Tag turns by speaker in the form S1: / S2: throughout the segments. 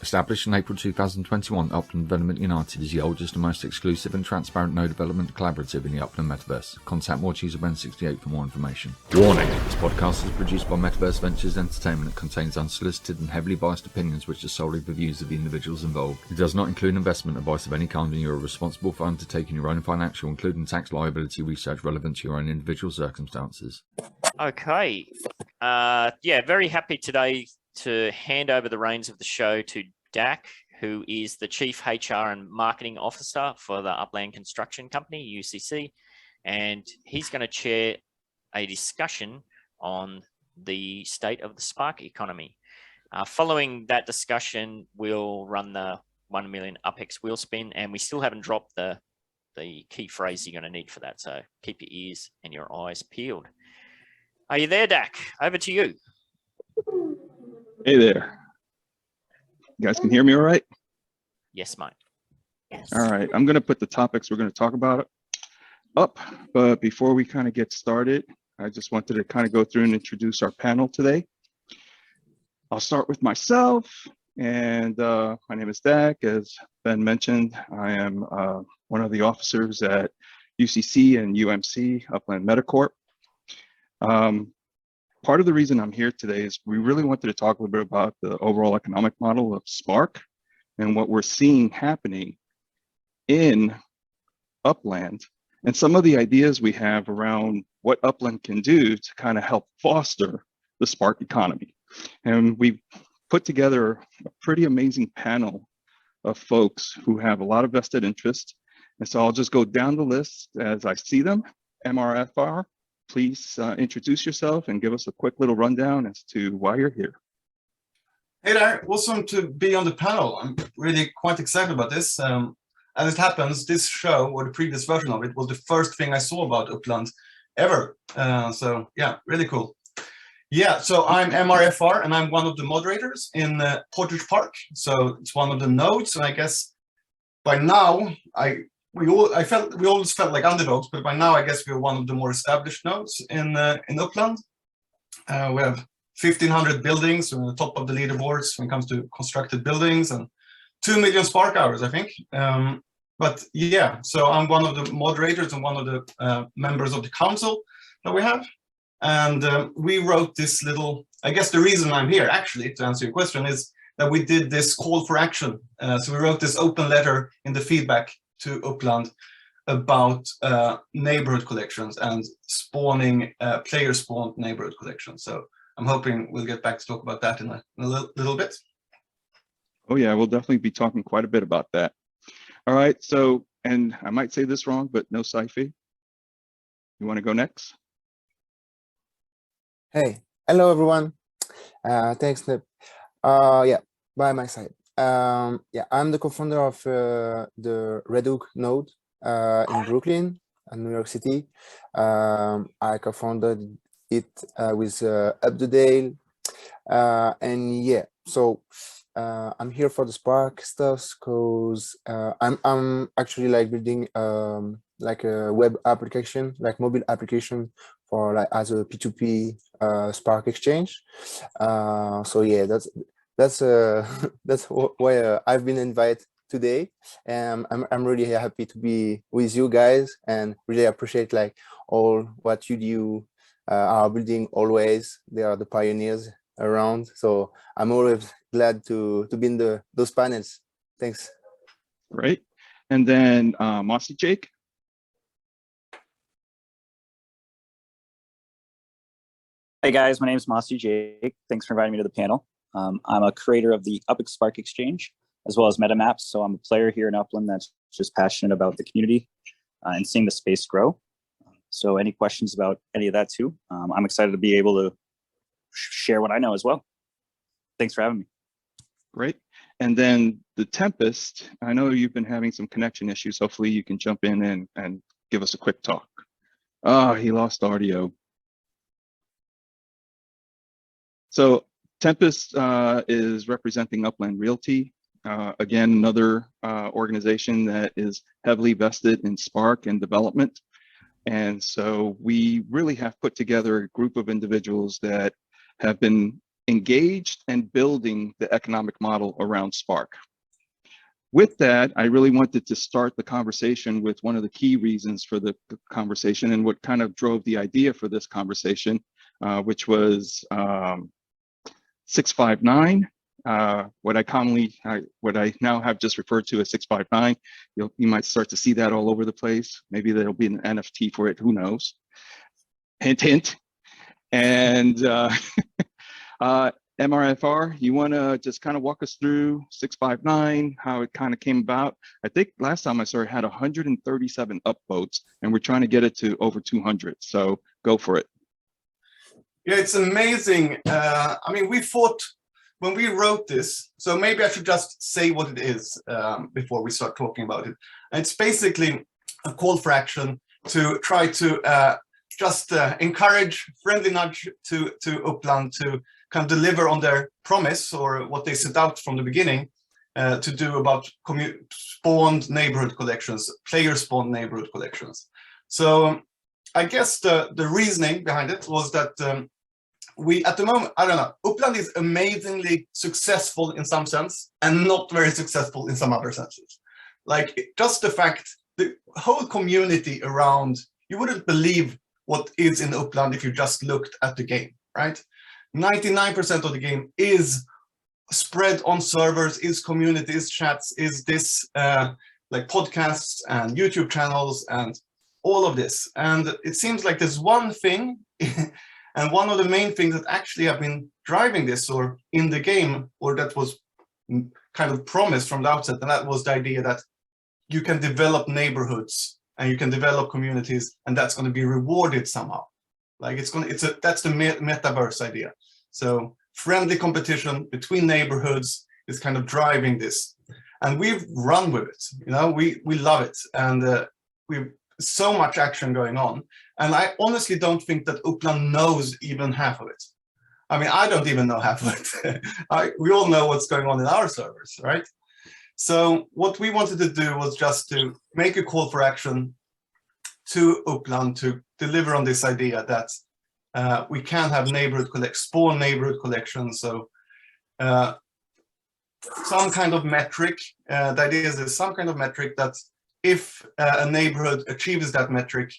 S1: Established in April 2021, Upland Development United is the oldest and most exclusive and transparent no development collaborative in the Upland Metaverse. Contact Morecheese Band 68 for more information. Warning: this podcast is produced by Metaverse Ventures Entertainment. It contains unsolicited and heavily biased opinions which are solely the views of the individuals involved. It does not include investment advice of any kind, and you are responsible for undertaking your own financial, including tax liability research relevant to your own individual circumstances.
S2: Okay. Very happy today to hand over the reins of the show to Dak, who is the Chief HR and Marketing Officer for the Upland Construction Company, UCC, and he's going to chair a discussion on the state of the Spark economy. Following that discussion, we'll run the 1 million UpX wheel spin, and we still haven't dropped the key phrase you're going to need for that, so keep your ears and your eyes peeled. Are you there, Dak? Over to you.
S3: Hey there. You guys can hear me all right?
S2: Yes, mate.
S4: Yes.
S3: All right. I'm going to put the topics we're going to talk about up, but before we kind of get started, I just wanted to kind of go through and introduce our panel today. I'll start with myself, and my name is Dak. As Ben mentioned, I am one of the officers at UCC and UMC Upland Metacorp. Part of the reason I'm here today is we really wanted to talk a little bit about the overall economic model of Spark and what we're seeing happening in Upland and some of the ideas we have around what Upland can do to kind of help foster the Spark economy. And we put together a pretty amazing panel of folks who have a lot of vested interest. And so I'll just go down the list as I see them. MRFR. Please introduce yourself and give us a quick little rundown as to why you're here.
S5: Hey there, awesome to be on the panel. I'm really quite excited about this. As it happens, this show, or the previous version of it, was the first thing I saw about Upland ever. So yeah, really cool. Yeah, so I'm MRFR and I'm one of the moderators in Portage Park. So it's one of the nodes, and I guess by now, we always felt like underdogs, but by now I guess we're one of the more established nodes in Upland. We have 1,500 buildings. We're on the top of the leaderboards when it comes to constructed buildings, and 2 million Spark hours, I think. But yeah, so I'm one of the moderators and one of the members of the council that we have. And we wrote this little, I guess the reason I'm here actually to answer your question is that we did this call for action. So we wrote this open letter in the feedback to Upland about neighborhood collections and spawning player spawned neighborhood collections. So I'm hoping we'll get back to talk about that in a little bit.
S3: Oh yeah, we'll definitely be talking quite a bit about that. All right, so, and I might say this wrong, but NOCIPHE, you want to go next?
S6: Hey, hello everyone. Thanks, Nip. Yeah, by my side. Yeah, I'm the co-founder of the Red Hook node in Brooklyn, New York City. I co-founded it with Updale, and yeah, so I'm here for the Spark stuff because I'm actually like building like a web application, like mobile application for like as a P2P Spark exchange. So yeah, that's why I've been invited today, and I'm really happy to be with you guys and really appreciate like all what UDU are building always. They are the pioneers around, so I'm always glad to be in those panels. Thanks.
S3: Right, and then Mossijake.
S7: Hey guys, my name is Mossijake. Thanks for inviting me to the panel. I'm a creator of the UpX Spark Exchange, as well as MetaMaps. So I'm a player here in Upland that's just passionate about the community and seeing the space grow. So any questions about any of that too? I'm excited to be able to share what I know as well. Thanks for having me.
S6: Great. And then TheTempest, I know you've been having some connection issues. Hopefully you can jump in and give us a quick talk. Oh, he lost audio. So Tempest is representing Upland Realty. Again, another organization that is heavily vested in Spark and development. And so we really have put together a group of individuals that have been
S3: engaged and building the economic model around Spark. With that, I really wanted to start the conversation with one of the key reasons for the conversation and what kind of drove the idea for this conversation, which was 659. What I now have just referred to as 659. You might start to see that all over the place. Maybe there'll be an NFT for it, who knows? Hint, hint. And MRFR, you want to just kind of walk us through 659, how it kind of came about? I think last time I saw it had 137 upvotes, and we're trying to get it to over 200. So go for it.
S5: Yeah, it's amazing. I mean, we thought when we wrote this, so maybe I should just say what it is before we start talking about it. And it's basically a call for action to try to just encourage, friendly nudge to Upland to kind of deliver on their promise or what they set out from the beginning to do about spawned neighborhood collections, player spawned neighborhood collections. So I guess the reasoning behind it was that we, at the moment, I don't know, Upland is amazingly successful in some sense and not very successful in some other senses. Like just the fact, the whole community around, you wouldn't believe what is in Upland if you just looked at the game, right? 99% of the game is spread on servers, is communities, chats, is this like podcasts and YouTube channels and all of this. And it seems like there's one thing, and one of the main things that actually have been driving this or in the game, or that was kind of promised from the outset, and that was the idea that you can develop neighborhoods and you can develop communities, and that's going to be rewarded somehow. Like that's the metaverse idea. So friendly competition between neighborhoods is kind of driving this, and we've run with it. You know, we love it, and we've so much action going on. And I honestly don't think that Upland knows even half of it. I mean, I don't even know half of it. We all know what's going on in our servers, right? So what we wanted to do was just to make a call for action to Upland to deliver on this idea that we can have spawn neighborhood collections. So some kind of metric, the idea is there's some kind of metric that if a neighborhood achieves that metric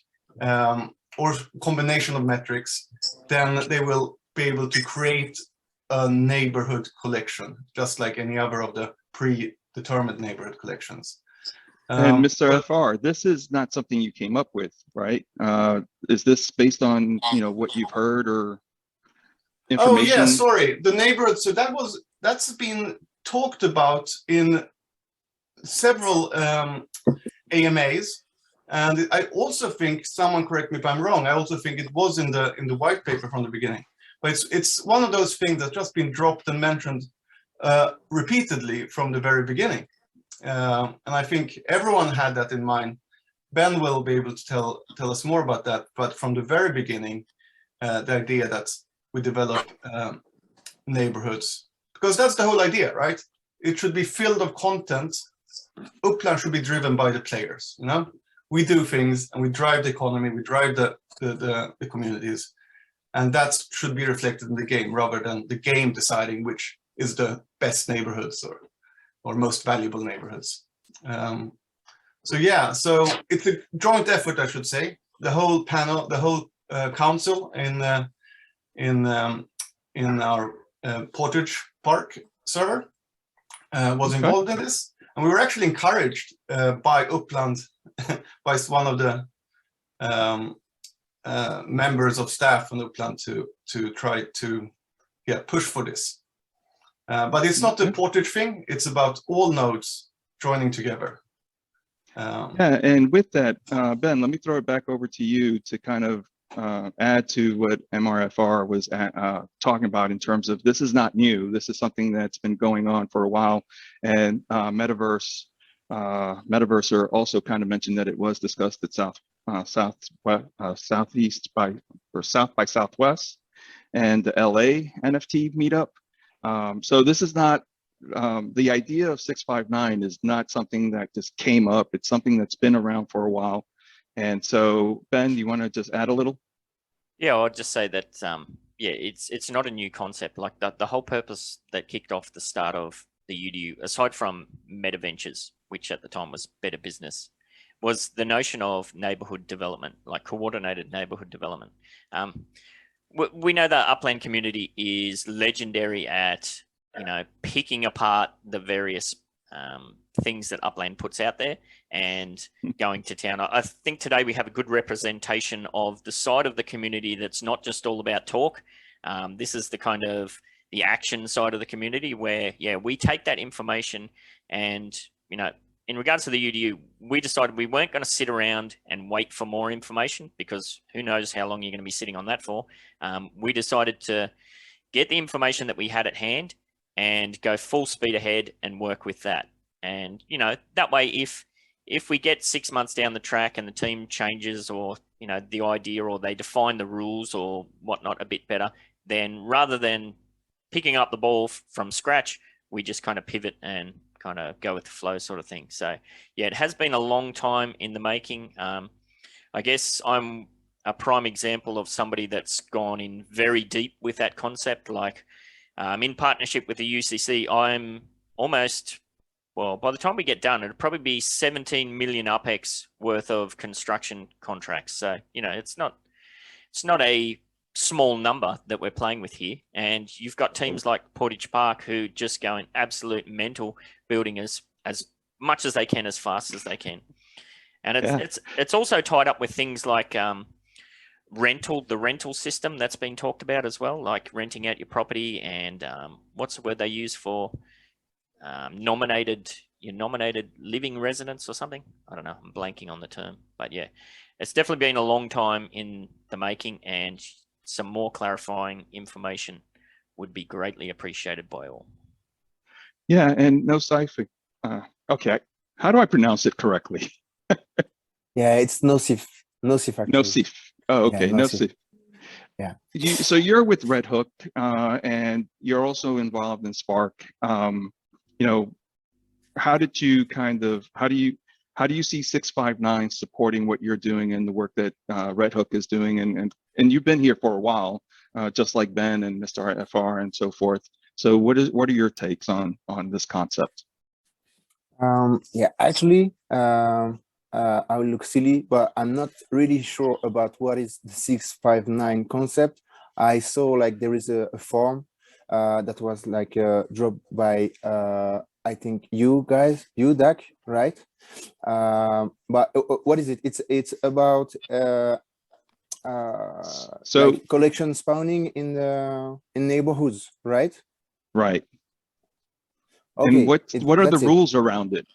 S5: or combination of metrics, then they will be able to create a neighborhood collection, just like any other of the predetermined neighborhood collections.
S3: And Mr. FR, this is not something you came up with, right? Is this based on what you've heard or information?
S5: Oh yeah, sorry. The neighborhood. So that's been talked about in several AMAs, and I also think, someone correct me if I'm wrong, I also think it was in the white paper from the beginning. But it's one of those things that's just been dropped and mentioned repeatedly from the very beginning. And I think everyone had that in mind. Ben will be able to tell us more about that, but from the very beginning, the idea that we develop neighborhoods, because that's the whole idea, right? It should be filled of content. Upland should be driven by the players, We do things and we drive the economy, we drive the communities, and that should be reflected in the game rather than the game deciding which is the best neighborhoods or most valuable neighborhoods. So yeah, so it's a joint effort, I should say. The whole panel, the whole council in our Portage Park server was involved in this, and we were actually encouraged by Upland, by one of the members of staff on Upland to try to push for this. But it's not the Portage thing, it's about all nodes joining together.
S3: Yeah, and with that, Ben, let me throw it back over to you to kind of add to what MRFR was talking about in terms of this is not new. This is something that's been going on for a while, and MetaVerseR also kind of mentioned that it was discussed at South by Southwest and the LA NFT meetup. So this is not the idea of 659 is not something that just came up. It's something that's been around for a while. And so, Ben, you want to just add a little?
S2: Yeah, I'll just say that yeah, it's not a new concept. Like the whole purpose that kicked off the start of the UDU, aside from Meta Ventures, which at the time was Better Business, was the notion of neighborhood development, like coordinated neighborhood development. We know the Upland community is legendary at, you know, picking apart the various things that Upland puts out there and going to town. I think today we have a good representation of the side of the community that's not just all about talk. This is the kind of the action side of the community where, yeah, we take that information and, you know, in regards to the UDU, we decided we weren't going to sit around and wait for more information because who knows how long you're going to be sitting on that for. We decided to get the information that we had at hand and go full speed ahead and work with that. And, you know, that way, if we get 6 months down the track and the team changes or, you know, the idea or they define the rules or whatnot a bit better, then rather than picking up the ball from scratch, we just kind of pivot and kind of go with the flow sort of thing. So yeah, it has been a long time in the making. I guess I'm a prime example of somebody that's gone in very deep with that concept. Like in partnership with the UCC, I'm almost, well, by the time we get done, it'll probably be 17 million UPEX worth of construction contracts. So, you know, it's not a small number that we're playing with here. And you've got teams like Portage Park who just go in absolute mental, building as much as they can, as fast as they can. And it's also tied up with things like the rental system that's been talked about as well, like renting out your property and what's the word they use for nominated living residence or something. I don't know, I'm blanking on the term, but yeah, it's definitely been a long time in the making, and some more clarifying information would be greatly appreciated by all.
S3: Yeah, and NOCIPHE. Okay, how do I pronounce it correctly?
S6: Yeah, it's NOCIPHE. NOCIPHE. Actually.
S3: NOCIPHE. Oh, okay,
S6: yeah, NOCIPHE.
S3: Yeah. So you're with Red Hook, and you're also involved in Spark. You know, how do you see 659 supporting what you're doing and the work that Red Hook is doing? And you've been here for a while, just like Ben and Mr. FR and so forth. So what are your takes on this concept?
S6: Yeah, actually, I will look silly, but I'm not really sure about what is the 659 concept. I saw like there is a form that was like dropped by I think you guys, Dak, right? But what is it? It's about
S3: so
S6: like collection spawning in neighborhoods, right?
S3: Right.
S6: Okay.
S3: And what are the rules around it?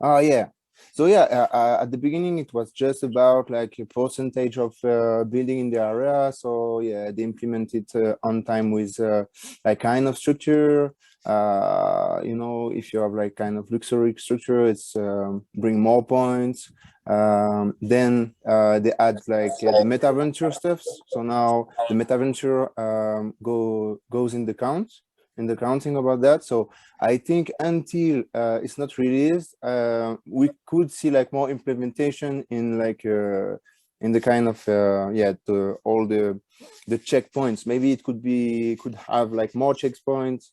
S6: Oh yeah. So yeah, at the beginning it was just about like a percentage of building in the area. So yeah, they implemented on time with like kind of structure. You know, if you have like kind of luxury structure, it's bring more points. Then they add like the MetaVenture stuff. So now the MetaVenture goes in the counting about that. So I think until it's not released, we could see like more implementation in like in the kind of all the checkpoints. Maybe it could have like more checkpoints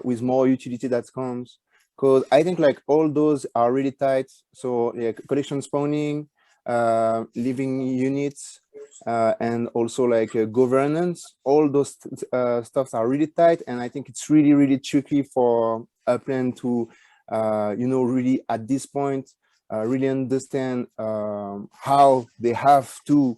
S6: with more utility that comes, because I think like all those are really tight. So yeah, collection spawning, living units, and also like governance, all those stuffs are really tight, and I think it's really tricky for Upland to you know, really at this point really understand how they have to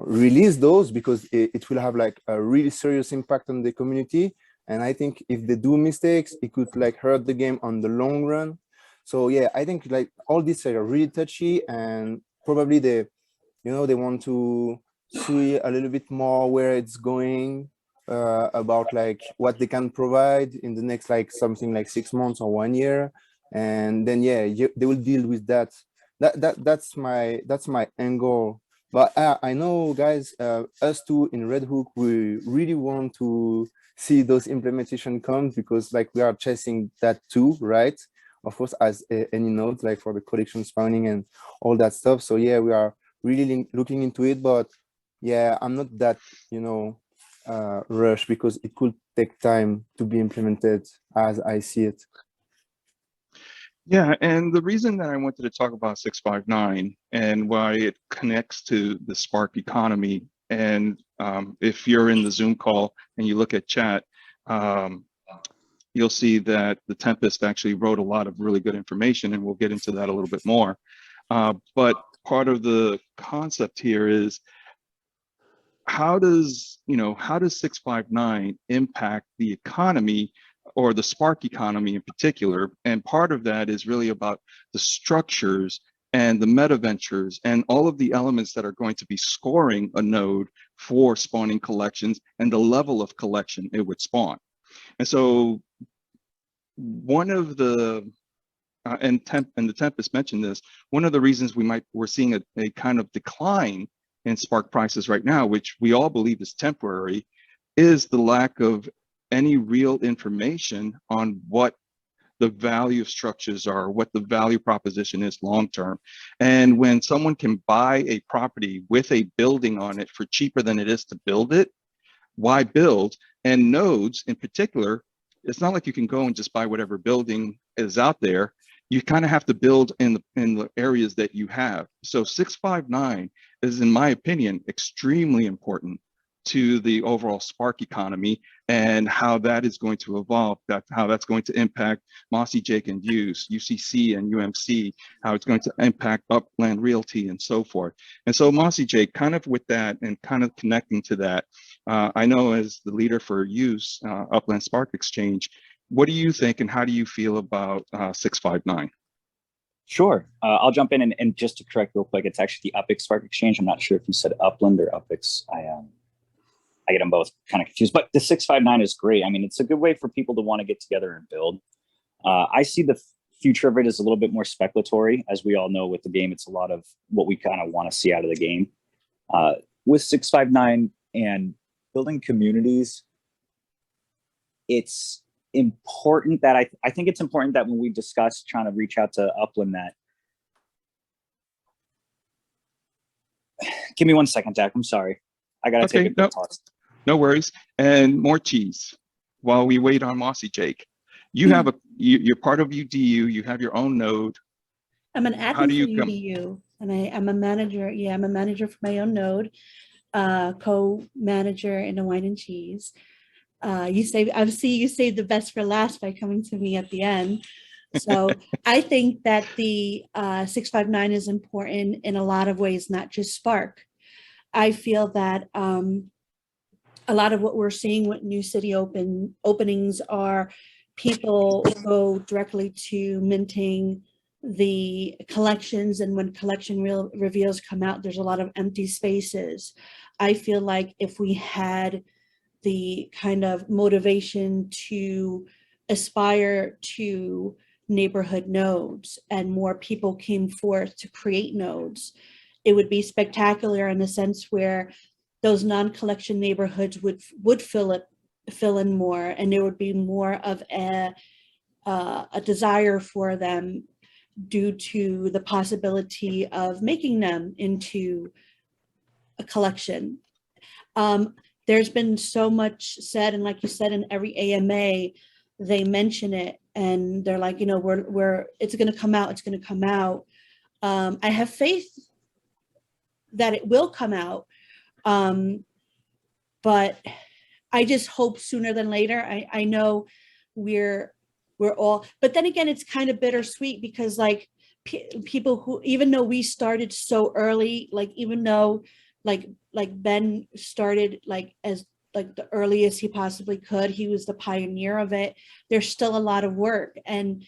S6: release those, because it will have like a really serious impact on the community. And I think if they do mistakes, it could like hurt the game on the long run. So yeah, I think like all these are really touchy, and probably they want to see a little bit more where it's going, about like what they can provide in the next like something like 6 months or 1 year, and then yeah, they will deal with that. That's my angle. But I know, guys, us too in Red Hook, we really want to see those implementation come, because like we are chasing that too, right? Of course, as any node, like for the collection spawning and all that stuff. So yeah, we are really looking into it, but yeah, I'm not that, rush, because it could take time to be implemented as I see it.
S3: Yeah, and the reason that I wanted to talk about 659 and why it connects to the Spark economy, and if you're in the Zoom call and you look at chat, you'll see that TheTempest actually wrote a lot of really good information, and we'll get into that a little bit more. But part of the concept here is, how does 659 impact the economy, or the Spark economy in particular? And part of that is really about the structures and the meta ventures and all of the elements that are going to be scoring a node for spawning collections and the level of collection it would spawn. And so one of the and TheTempest mentioned this, one of the reasons we're seeing a kind of decline in Spark prices right now, which we all believe is temporary, is the lack of any real information on what the value of structures are, what the value proposition is long term. And when someone can buy a property with a building on it for cheaper than it is to build it, why build? And nodes in particular, it's not like you can go and just buy whatever building is out there. You kind of have to build in the areas that you have. So 659 is, in my opinion, extremely important to the overall Spark economy and how that is going to evolve, how that's going to impact Mossijake and UCC and UMC, how it's going to impact Upland Realty and so forth. And so Mossijake, kind of with that and kind of connecting to that, I know as the leader for Upland Spark Exchange, what do you think and how do you feel about 659?
S7: Sure. I'll jump in and just to correct real quick, it's actually the UPX Spark Exchange. I'm not sure if you said Upland or UPX. I get them both kind of confused, but the 659 is great. I mean, it's a good way for people to want to get together and build. I see the future of it as a little bit more speculatory. As we all know with the game, it's a lot of what we kind of want to see out of the game. With 659 and building communities, it's important that I think it's important that when we discuss trying to reach out to Upland, that give me 1 second, Dak. I'm sorry. I gotta take a bit pause.
S3: No worries. And Morecheese, while we wait on Mossijake, you have you're part of UDU. You have your own node.
S4: I'm an admin for UDU, and I'm a manager. Yeah, I'm a manager for my own node, co-manager in the wine and cheese. I see you saved the best for last by coming to me at the end. So I think that the 659 is important in a lot of ways, not just Spark. I feel that a lot of what we're seeing with new city openings are people go directly to minting the collections, and when collection reveals come out, there's a lot of empty spaces. I feel like if we had the kind of motivation to aspire to neighborhood nodes and more people came forth to create nodes, it would be spectacular in the sense where those non-collection neighborhoods would fill in more, and there would be more of a desire for them due to the possibility of making them into a collection. There's been so much said, and like you said, in every AMA, they mention it, and they're like, it's going to come out. It's going to come out. I have faith that it will come out, but I just hope sooner than later. I know we're all, but then again, it's kind of bittersweet because like people who, even though we started so early, like even though like Ben started as the earliest he possibly could, he was the pioneer of it. There's still a lot of work, and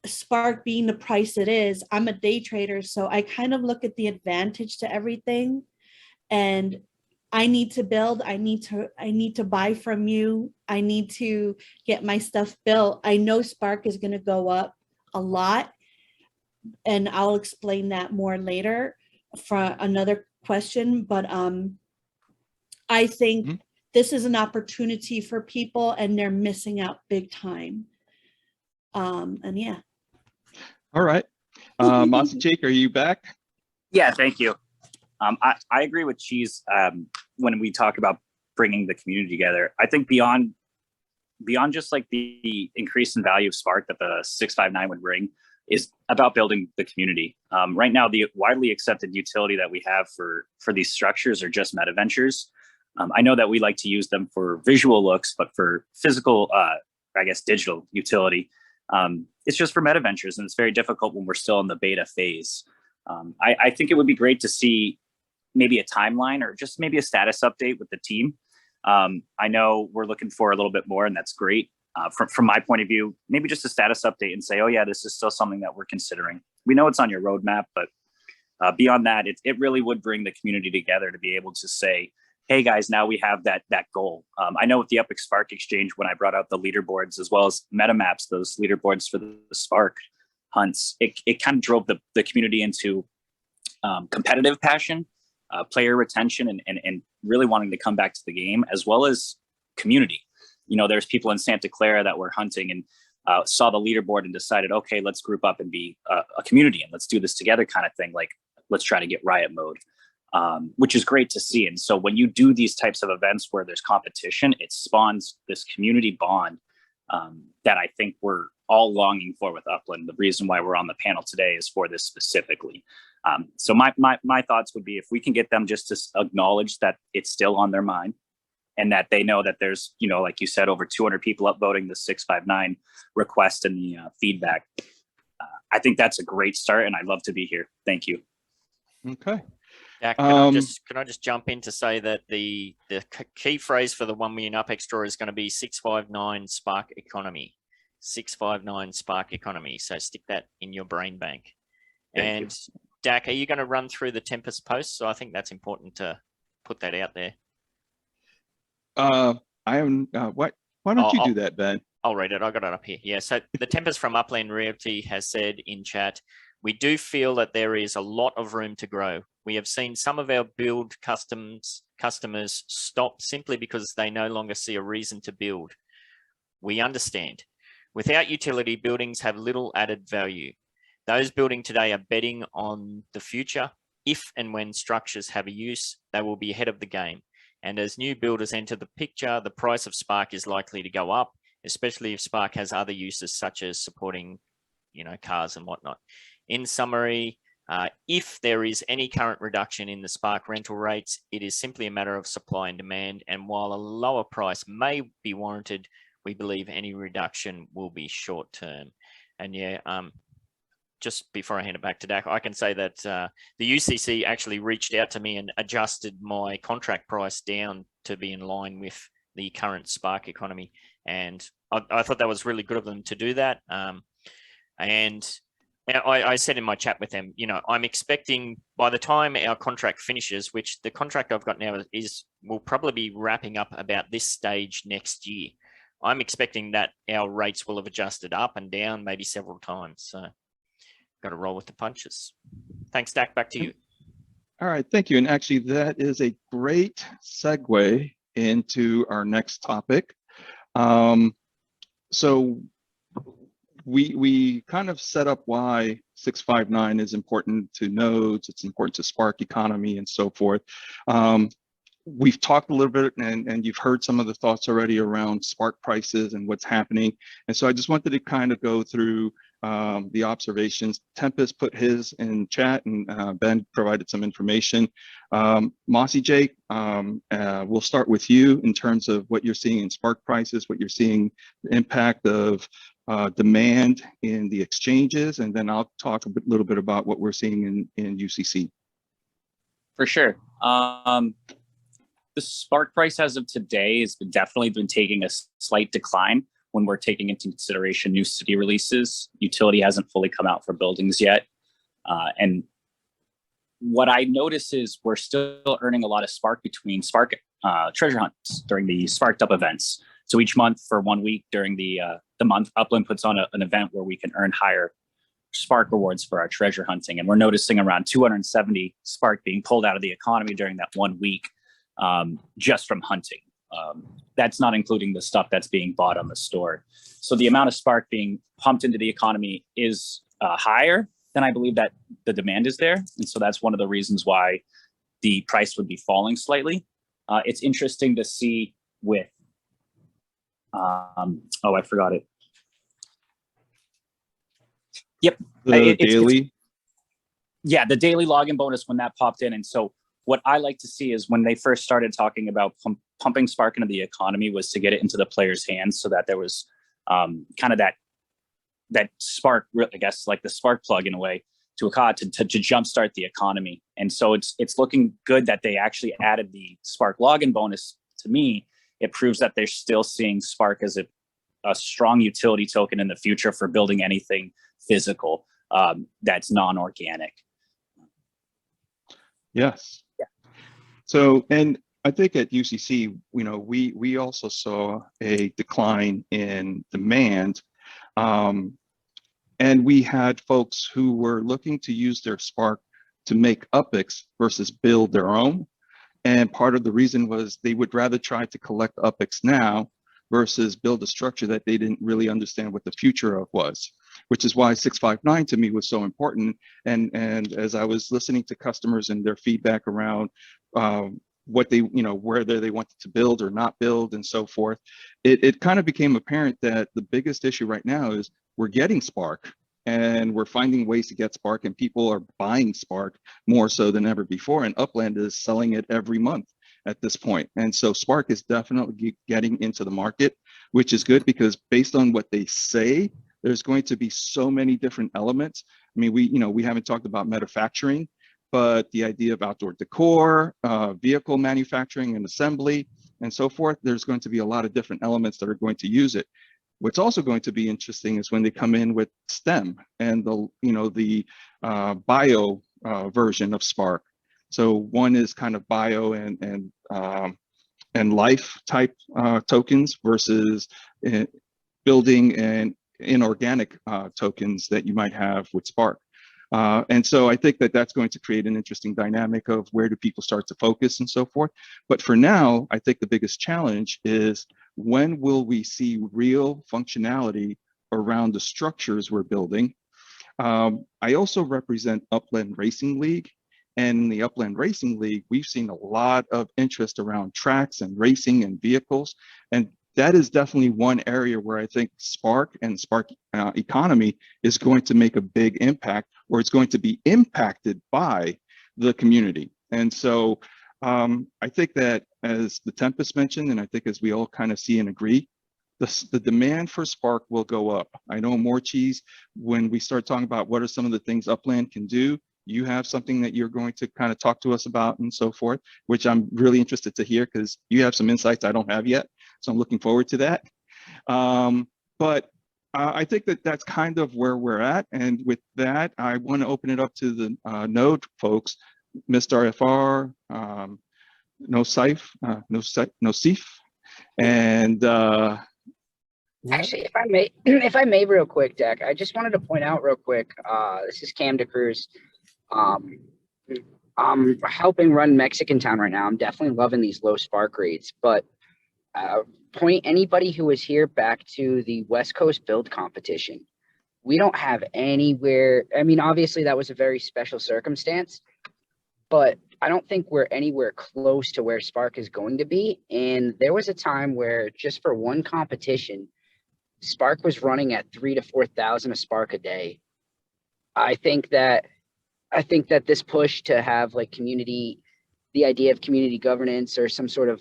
S4: Spark being the price it is, I'm a day trader, so I kind of look at the advantage to everything, and I need to build, I need to buy from you, I need to get my stuff built. I know Spark is going to go up a lot, and I'll explain that more later for another question, but I think this is an opportunity for people, and they're missing out big time. And yeah.
S3: All right. Mossijake, are you back?
S7: Yeah, thank you. I agree with Cheese when we talk about bringing the community together. I think beyond just like the increase in value of Spark that the 659 would bring is about building the community. Right now, the widely accepted utility that we have for these structures are just MetaVentures. I know that we like to use them for visual looks, but for physical, I guess, digital utility, it's just for MetaVentures, and it's very difficult when we're still in the beta phase. I think it would be great to see maybe a timeline or just maybe a status update with the team. I know we're looking for a little bit more, and that's great. From my point of view, maybe just a status update and say, oh yeah, this is still something that we're considering. We know it's on your roadmap, but beyond that, it really would bring the community together to be able to say, hey guys, now we have that goal. I know with the Epic Spark Exchange, when I brought out the leaderboards as well as MetaMaps, those leaderboards for the Spark hunts, it kind of drove the community into competitive passion, player retention, and really wanting to come back to the game, as well as community. You know, there's people in Santa Clara that were hunting and saw the leaderboard and decided, okay, let's group up and be a community and let's do this together kind of thing. Like, let's try to get riot mode, which is great to see. And so when you do these types of events where there's competition, it spawns this community bond that I think we're all longing for with Upland. The reason why we're on the panel today is for this specifically. So my thoughts would be, if we can get them just to acknowledge that it's still on their mind, and that they know that there's, you know, like you said, over 200 people upvoting the 659 request and the feedback. I think that's a great start, and I'd love to be here. Thank you.
S3: Okay.
S2: Yeah, can I just jump in to say that the key phrase for the 1 million up extra is going to be 659 Spark Economy. 659 Spark Economy. So stick that in your brain bank.
S3: Thank
S2: and you. Dak, are you going to run through the Tempest post? So I think that's important to put that out there.
S3: I am. Why don't you do that, Ben?
S2: I'll read it. I got it up here. Yeah. So the Tempest from Upland Realty has said in chat, we do feel that there is a lot of room to grow. We have seen some of our build customers stop simply because they no longer see a reason to build. We understand. Without utility, buildings have little added value. Those building today are betting on the future. If and when structures have a use, they will be ahead of the game. And as new builders enter the picture, the price of Spark is likely to go up, especially if Spark has other uses such as supporting, you know, cars and whatnot. In summary, if there is any current reduction in the Spark rental rates, it is simply a matter of supply and demand. And while a lower price may be warranted, we believe any reduction will be short term. And yeah, just before I hand it back to Dak, I can say that the UCC actually reached out to me and adjusted my contract price down to be in line with the current Spark economy. And I thought that was really good of them to do that. And I said in my chat with them, you know, I'm expecting by the time our contract finishes, which the contract I've got now will probably be wrapping up about this stage next year. I'm expecting that our rates will have adjusted up and down maybe several times. So got to roll with the punches. Thanks, Dak. Back to you.
S3: All right, thank you. And actually, that is a great segue into our next topic. So we kind of set up why 659 is important to nodes, it's important to Spark economy and so forth. We've talked a little bit, and you've heard some of the thoughts already around Spark prices and what's happening. And so I just wanted to kind of go through the observations. Tempest put his in chat, and Ben provided some information. Mossijake, we'll start with you in terms of what you're seeing in Spark prices, what you're seeing, the impact of demand in the exchanges, and then I'll talk a little bit about what we're seeing in UCC.
S7: For sure. The Spark price as of today has definitely been taking a slight decline when we're taking into consideration new city releases. Utility hasn't fully come out for buildings yet. And what I notice is we're still earning a lot of Spark between Spark treasure hunts during the Sparked Up events. So each month for 1 week during the month, Upland puts on an event where we can earn higher Spark rewards for our treasure hunting. And we're noticing around 270 Spark being pulled out of the economy during that 1 week just from hunting. That's not including the stuff that's being bought on the store. So the amount of Spark being pumped into the economy is higher than I believe that the demand is there. And so that's one of the reasons why the price would be falling slightly. It's interesting to see with, oh, I forgot it. Yep.
S3: The daily.
S7: Yeah, the daily login bonus when that popped in. And so what I like to see is when they first started talking about pumping Spark into the economy was to get it into the players' hands so that there was kind of that spark, I guess, like the spark plug in a way to jumpstart the economy. And so it's looking good that they actually added the Spark login bonus. To me, it proves that they're still seeing Spark as a strong utility token in the future for building anything physical that's non-organic.
S3: Yes.
S7: Yeah.
S3: So, and I think at UCC, we also saw a decline in demand. And we had folks who were looking to use their Spark to make UPIX versus build their own. And part of the reason was they would rather try to collect UPIX now versus build a structure that they didn't really understand what the future of was, which is why 659 to me was so important. And as I was listening to customers and their feedback around what they, whether they wanted to build or not build and so forth, it kind of became apparent that the biggest issue right now is we're getting Spark and we're finding ways to get Spark, and people are buying Spark more so than ever before. And Upland is selling it every month at this point. And so Spark is definitely getting into the market, which is good because based on what they say, there's going to be so many different elements. I mean, we haven't talked about manufacturing, but the idea of outdoor decor, vehicle manufacturing and assembly, and so forth, there's going to be a lot of different elements that are going to use it. What's also going to be interesting is when they come in with STEM and the bio version of Spark. So one is kind of bio and life type tokens versus building and inorganic tokens that you might have with Spark. And so I think that that's going to create an interesting dynamic of where do people start to focus and so forth. But for now, I think the biggest challenge is when will we see real functionality around the structures we're building? I also represent Upland Racing League. And in the Upland Racing League, we've seen a lot of interest around tracks and racing and vehicles. And that is definitely one area where I think Spark and Spark economy is going to make a big impact, or it's going to be impacted by the community. And so I think that as TheTempest mentioned, and I think as we all kind of see and agree, the demand for Spark will go up. I know Morecheese, when we start talking about what are some of the things Upland can do, you have something that you're going to kind of talk to us about and so forth, which I'm really interested to hear because you have some insights I don't have yet. So I'm looking forward to that. But I think that that's kind of where we're at. And with that, I want to open it up to the node folks, MRFR, NOCIPHE, and
S8: actually, if I may real quick, Dak, I just wanted to point out real quick, this is Cam DaCruz. I'm helping run Mexican Town right now. I'm definitely loving these low Spark rates, but point anybody who was here back to the West Coast build competition. We don't have anywhere. I mean, obviously that was a very special circumstance, but I don't think we're anywhere close to where Spark is going to be. And there was a time where just for one competition, Spark was running at 3,000 to 4,000 a Spark a day. I think that this push to have like the idea of community governance or some sort of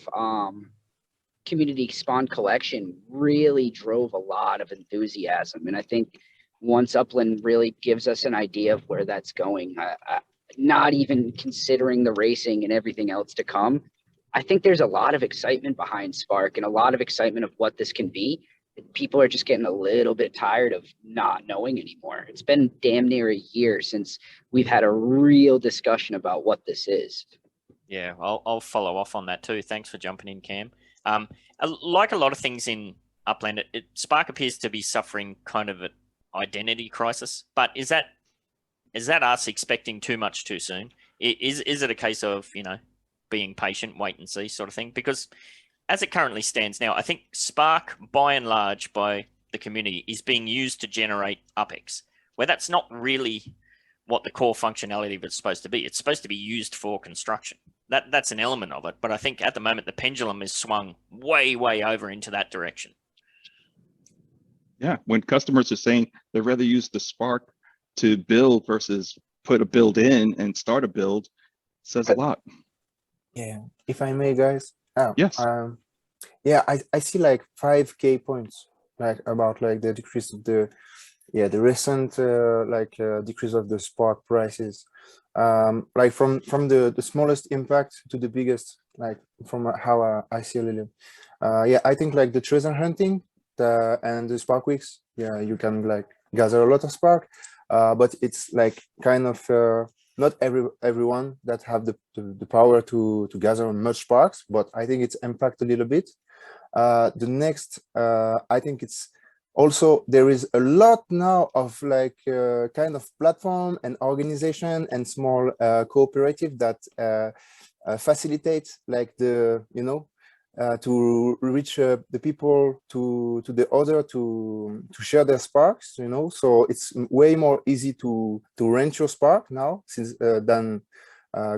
S8: community spawned collection really drove a lot of enthusiasm. And I think once Upland really gives us an idea of where that's going, not even considering the racing and everything else to come, I think there's a lot of excitement behind Spark and a lot of excitement of what this can be. People are just getting a little bit tired of not knowing anymore. It's been damn near a year since we've had a real discussion about what this is.
S2: Yeah, I'll follow off on that too. Thanks for jumping in, Cam. Like a lot of things in Upland, Spark appears to be suffering kind of an identity crisis. But is that us expecting too much too soon? Is it a case of, being patient, wait and see sort of thing? Because as it currently stands now, I think Spark, by and large, by the community, is being used to generate UPIX, where that's not really what the core functionality of it's supposed to be. It's supposed to be used for construction. that's an element of it. But I think at the moment the pendulum is swung way over into that direction.
S3: Yeah, when customers are saying they'd rather use the Spark to build versus put a build in and start a build, says a lot.
S6: Yeah, if I may, guys. Oh,
S3: Yes.
S6: yeah, I see like 5 key points, like about like the decrease of the recent decrease of the Spark prices, like from the smallest impact to the biggest, like from how I see a little. Yeah, I think like the treasure hunting and the Spark weeks, yeah, you can like gather a lot of Spark, but it's like kind of not everyone that have the power to gather much Sparks, but I think it's impact a little bit. The next, I think it's also there is a lot now of like kind of platform and organization and small cooperative that facilitate like the to reach the people to the other to share their Sparks, so it's way more easy to rent your Spark now since than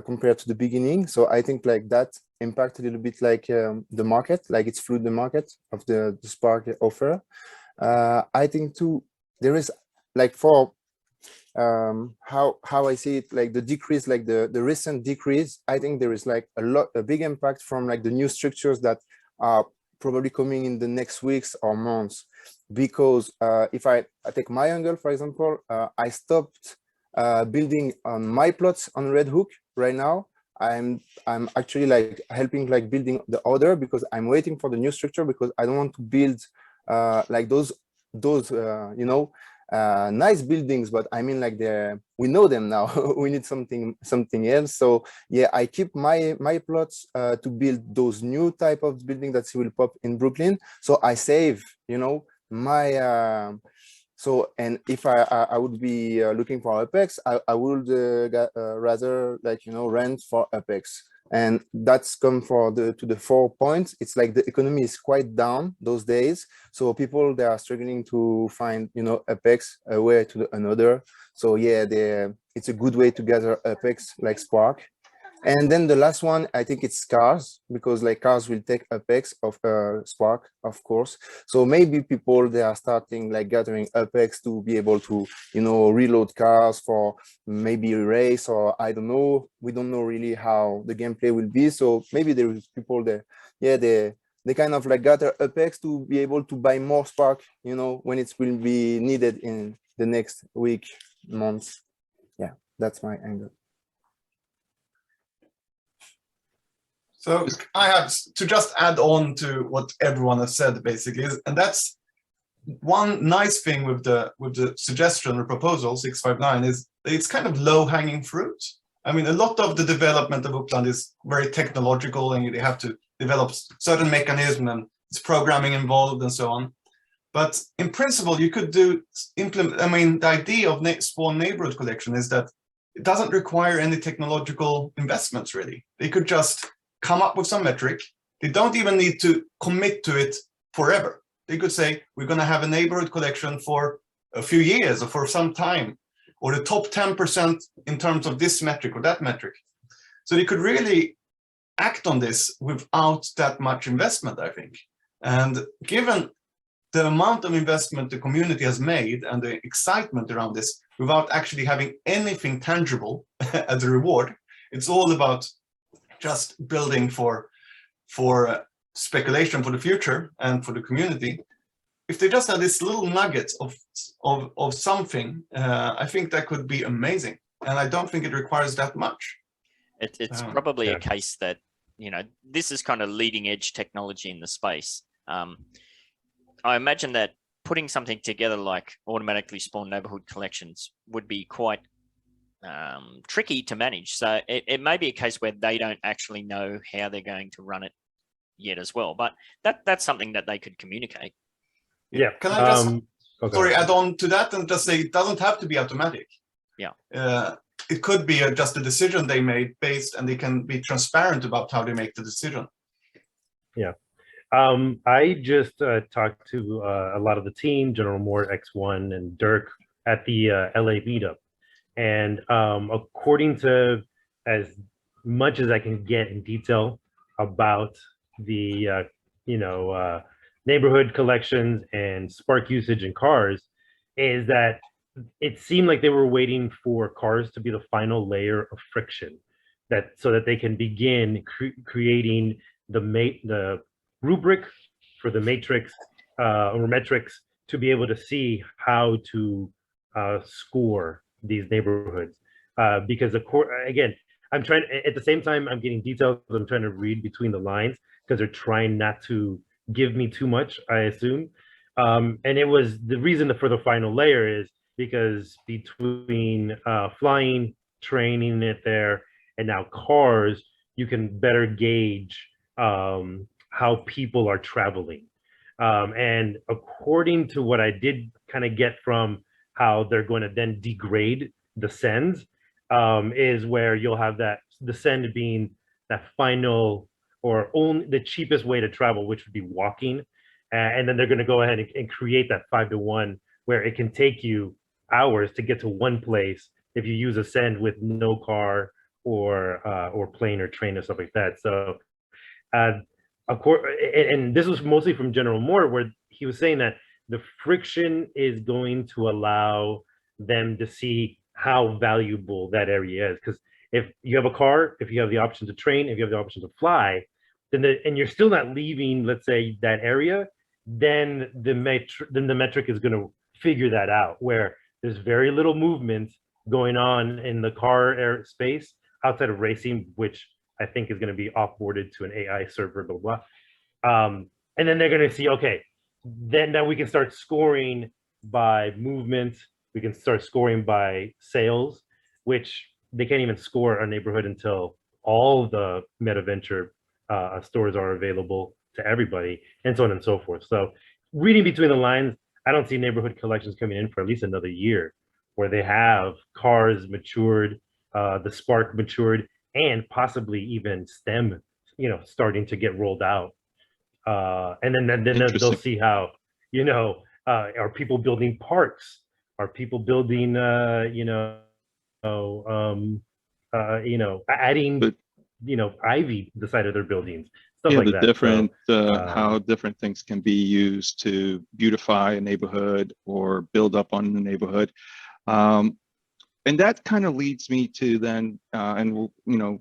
S6: compared to the beginning. So I think like that impact a little bit like the market, like it's fluid the market of the Spark offer. I think too there is like for how I see it, like the decrease, like the recent decrease, I think there is like a big impact from like the new structures that are probably coming in the next weeks or months. Because if I take my angle, for example, I stopped building on my plots on Red Hook right now. I'm actually like helping like building the other because I'm waiting for the new structure because I don't want to build like those nice buildings, but I mean like we know them now. We need something else. So yeah, I keep my plots to build those new type of building that will pop in Brooklyn. So I save my so, and if I would be looking for Apex, I would rather like rent for Apex. And that's come to the 4 points. It's like the economy is quite down those days, so people they are struggling to find Apex a way to another. So yeah, it's a good way to gather Apex like Spark. And then the last one, I think it's cars, because like cars will take Apex of Spark, of course. So maybe people they are starting like gathering Apex to be able to reload cars for maybe a race, or I don't know. We don't know really how the gameplay will be. So maybe there is people there, yeah, they kind of like gather Apex to be able to buy more Spark, when it will be needed in the next week, months. Yeah, that's my angle.
S5: So I have to just add on to what everyone has said, basically, and that's one nice thing with the suggestion or proposal 659 is that it's kind of low-hanging fruit. I mean, a lot of the development of Upland is very technological, and you have to develop certain mechanism and it's programming involved and so on. But in principle, you could implement. I mean, the idea of spawn neighborhood collection is that it doesn't require any technological investments really. They could just come up with some metric. They don't even need to commit to it forever. They could say, we're going to have a neighborhood collection for a few years or for some time, or the top 10% in terms of this metric or that metric. So they could really act on this without that much investment, I think. And given the amount of investment the community has made and the excitement around this, without actually having anything tangible as a reward, it's all about just building for speculation for the future and for the community. If they just have this little nugget of something, I think that could be amazing. And I don't think it requires that much.
S2: It's probably a case that, this is kind of leading edge technology in the space. I imagine that putting something together like automatically spawned neighborhood collections would be quite tricky to manage. So it may be a case where they don't actually know how they're going to run it yet as well, but that's something that they could communicate.
S5: Yeah. Can I just add on to that and just say it doesn't have to be automatic.
S2: Yeah.
S5: It could be just a decision they made and they can be transparent about how they make the decision.
S9: Yeah. I just talked to a lot of the team, General Moore, X1, and Dirk at the LA meetup. And according to, as much as I can get in detail about the neighborhood collections and Spark usage in cars, is that it seemed like they were waiting for cars to be the final layer of friction, that so that they can begin creating the rubric for the matrix or metrics to be able to see how to score these neighborhoods. Because again, I'm trying at the same time I'm getting details. I'm trying to read between the lines because they're trying not to give me too much, I assume. And it was the reason for the final layer is because between flying, training it there, and now cars, you can better gauge how people are traveling. And according to what I did kind of get from how they're going to then degrade the sends, is where you'll have that the send being that final or only the cheapest way to travel, which would be walking. And then they're going to go ahead and create that 5-to-1 where it can take you hours to get to one place if you use a send with no car or plane or train or stuff like that. So of course, and this was mostly from General Moore, where he was saying that the friction is going to allow them to see how valuable that area is. Because if you have a car, if you have the option to train, if you have the option to fly, then and you're still not leaving, let's say, that area, then the metric is going to figure that out, where there's very little movement going on in the car airspace outside of racing, which I think is going to be offboarded to an AI server, blah, blah. And then they're going to see, okay, then we can start scoring by movement. We can start scoring by sales, which they can't even score our neighborhood until all the MetaVenture stores are available to everybody, and so on and so forth. So reading between the lines, I don't see neighborhood collections coming in for at least another year, where they have cars matured, the Spark matured, and possibly even STEM, starting to get rolled out. And then they'll see how, are people building parks? Are people building, adding, ivy the side of their buildings, stuff like
S3: the
S9: that.
S3: different how different things can be used to beautify a neighborhood or build up on the neighborhood. And that kind of leads me to then, and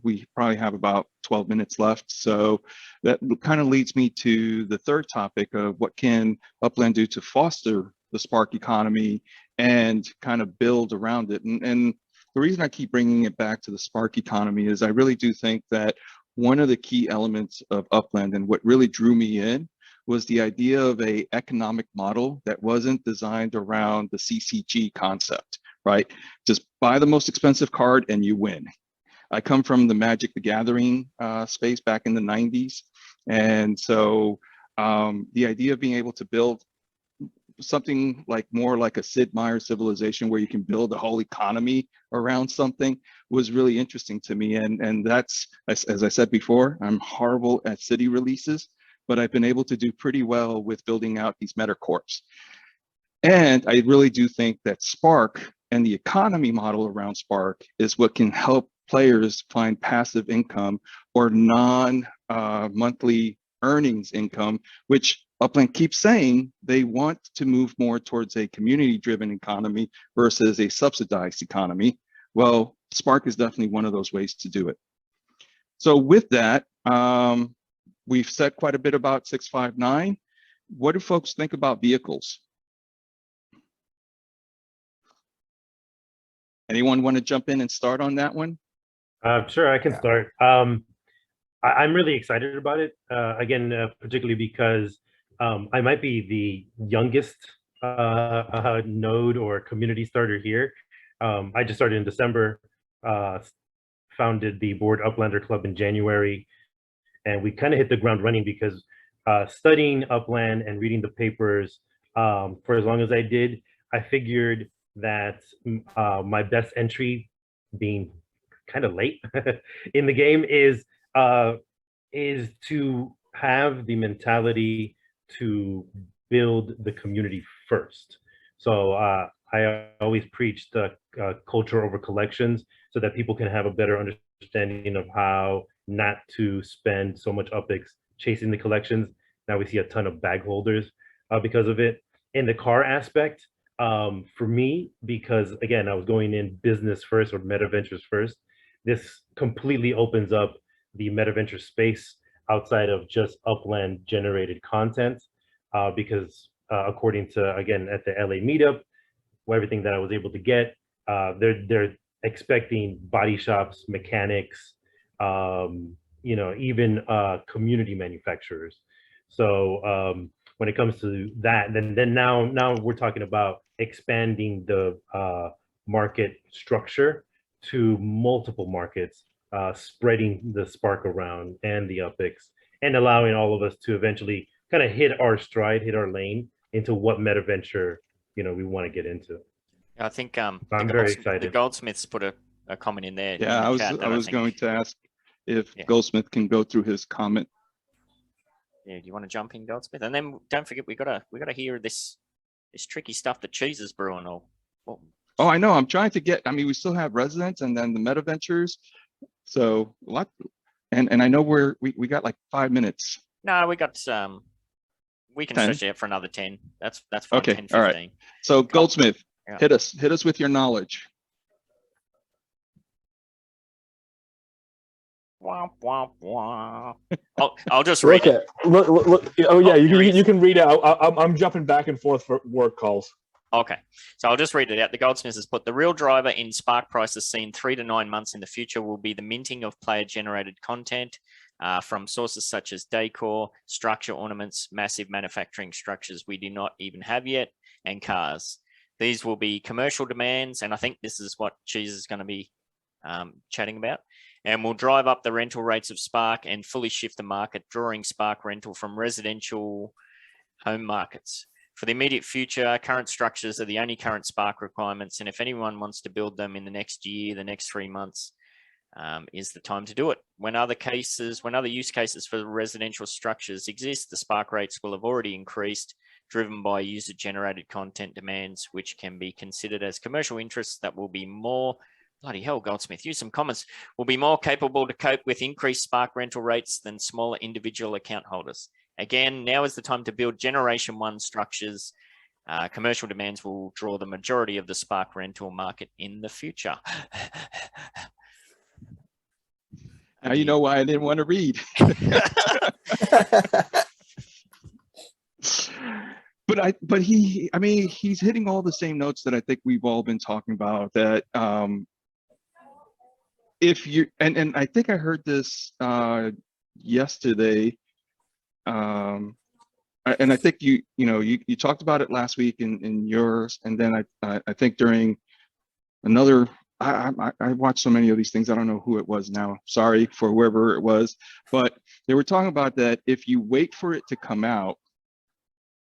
S3: we probably have about 12 minutes left. So that kind of leads me to the third topic of what can Upland do to foster the Spark economy and kind of build around it. And the reason I keep bringing it back to the Spark economy is I really do think that one of the key elements of Upland and what really drew me in was the idea of an economic model that wasn't designed around the CCG concept, right? Just buy the most expensive card and you win. I come from the Magic the Gathering space back in the 90s. And so the idea of being able to build something like more like a Sid Meier's civilization where you can build a whole economy around something was really interesting to me. And that's, as I said before, I'm horrible at city releases, but I've been able to do pretty well with building out these metacorps. And I really do think that Spark and the economy model around Spark is what can help players find passive income or non-monthly earnings income, which Upland keeps saying they want to move more towards a community-driven economy versus a subsidized economy. Well, Spark is definitely one of those ways to do it. So with that, we've said quite a bit about 659. What do folks think about vehicles? Anyone want to jump in and start on that one?
S9: Sure, I can start. I'm really excited about it. Again, particularly because I might be the youngest node or community starter here. I just started in December, founded the board Uplander Club in January, and we kind of hit the ground running because studying Upland and reading the papers for as long as I did, I figured that my best entry, being kind of late in the game, is to have the mentality to build the community first. So I always preach the culture over collections so that people can have a better understanding of how not to spend so much UPEX chasing the collections. Now we see a ton of bag holders because of it. In the car aspect, for me, because again, I was going in business first or meta ventures first, this completely opens up the meta venture space outside of just Upland generated content, because according to, again, at the LA meetup, everything that I was able to get, they're expecting body shops, mechanics, you know, even community manufacturers. So when it comes to that, then now we're talking about expanding the market structure to multiple markets, spreading the Spark around and the UPEX, and allowing all of us to eventually kind of hit our stride, hit our lane into what meta venture, you know, we want to get into.
S2: I think
S9: I'm very excited.
S2: The Goldsmiths put a comment in there.
S3: Yeah,
S2: in the chat
S3: I was
S2: think,
S3: going to ask if Goldsmith can go through his comment.
S2: Yeah, do you want to jump in, Goldsmith? And then don't forget, we gotta hear this tricky stuff that Cheese is brewing. Or
S3: oh, I know. I'm trying to get. I mean, we still have residents and then the meta ventures. So a lot, and I know we got like 5 minutes.
S2: No, we got we can
S3: 10?
S2: stretch it out for another 10. That's fine.
S3: Okay,
S2: 10, 15.
S3: all right. So Goldsmith,
S2: yeah.
S3: hit us with your knowledge.
S2: Wah, wah, wah. I'll just read it.
S10: Look. Oh yeah, you can read it. I'm jumping back and forth for work calls.
S2: Okay, so I'll just read it out. The Goldsmith has put, the real driver in Spark prices seen 3 to 9 months in the future will be the minting of player-generated content from sources such as decor, structure ornaments, massive manufacturing structures we do not even have yet, and cars. These will be commercial demands, and I think this is what Cheese is going to be chatting about, and will drive up the rental rates of Spark and fully shift the market, drawing Spark rental from residential home markets. For the immediate future, current structures are the only current Spark requirements, and if anyone wants to build them in the next year, the next 3 months is the time to do it. When other use cases for residential structures exist, the Spark rates will have already increased, driven by user-generated content demands, which can be considered as commercial interests that will be more, bloody hell, Goldsmith, use some comments, will be more capable to cope with increased Spark rental rates than smaller individual account holders. Again, now is the time to build Generation 1 structures. Commercial demands will draw the majority of the Spark rental market in the future.
S3: Now you know why I didn't want to read. But he's hitting all the same notes that I think we've all been talking about, that if you, and I think I heard this yesterday, and I think you talked about it last week in yours, and then I think during another, I watched so many of these things, I don't know who it was now, sorry for whoever it was, but they were talking about that if you wait for it to come out.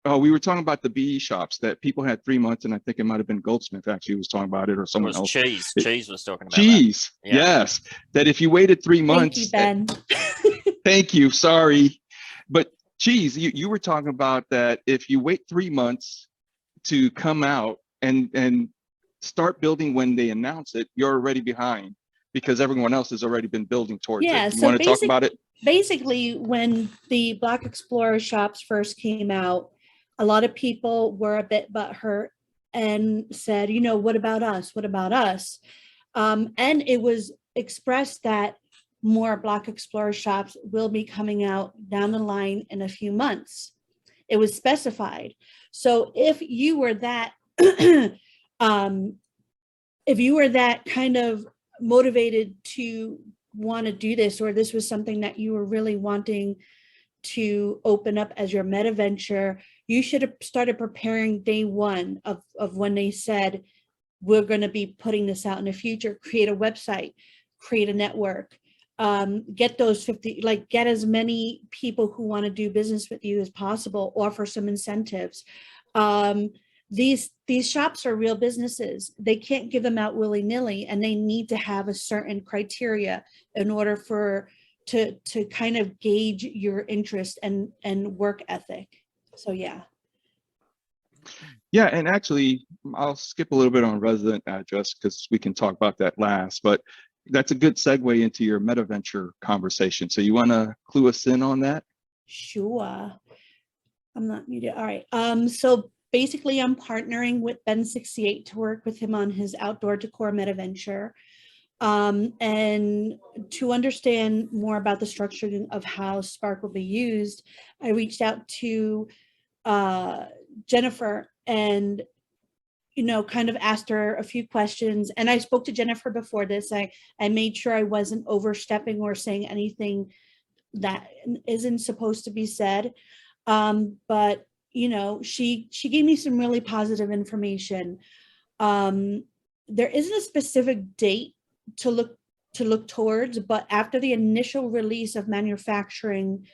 S3: Oh, we were talking about the BE shops that people had 3 months, and I think it might have been Goldsmith actually was talking about it, or someone else.
S2: Cheese was talking about
S3: Cheese,
S2: that. Yeah.
S3: Yes, that if you waited 3 months.
S4: Thank you, Ben.
S3: Thank you, sorry. But Cheese, you were talking about that if you wait 3 months to come out and start building when they announce it, you're already behind because everyone else has already been building towards it. You want to talk about it?
S4: Basically, when the Block Explorer shops first came out, a lot of people were a bit butthurt and said, you know, what about us? What about us? And it was expressed that more Block Explorer shops will be coming out down the line in a few months. It was specified. So if you were that, if you were that kind of motivated to want to do this, or this was something that you were really wanting to open up as your meta venture, you should have started preparing day one of when they said, we're going to be putting this out in the future. Create a website, create a network, get those 50, like get as many people who want to do business with you as possible, offer some incentives. These shops are real businesses. They can't give them out willy-nilly, and they need to have a certain criteria in order to kind of gauge your interest and work ethic. So yeah.
S3: Yeah, and actually, I'll skip a little bit on resident address because we can talk about that last, but that's a good segue into your MetaVenture conversation. So you want to clue us in on that?
S4: Sure. I'm not muted. All right. So basically, I'm partnering with Ben68 to work with him on his outdoor decor MetaVenture. And to understand more about the structure of how Spark will be used, I reached out to Jennifer and kind of asked her a few questions. And I spoke to Jennifer before this. I made sure I wasn't overstepping or saying anything that isn't supposed to be said. But she gave me some really positive information. There isn't a specific date to look towards, but after the initial release of manufacturing,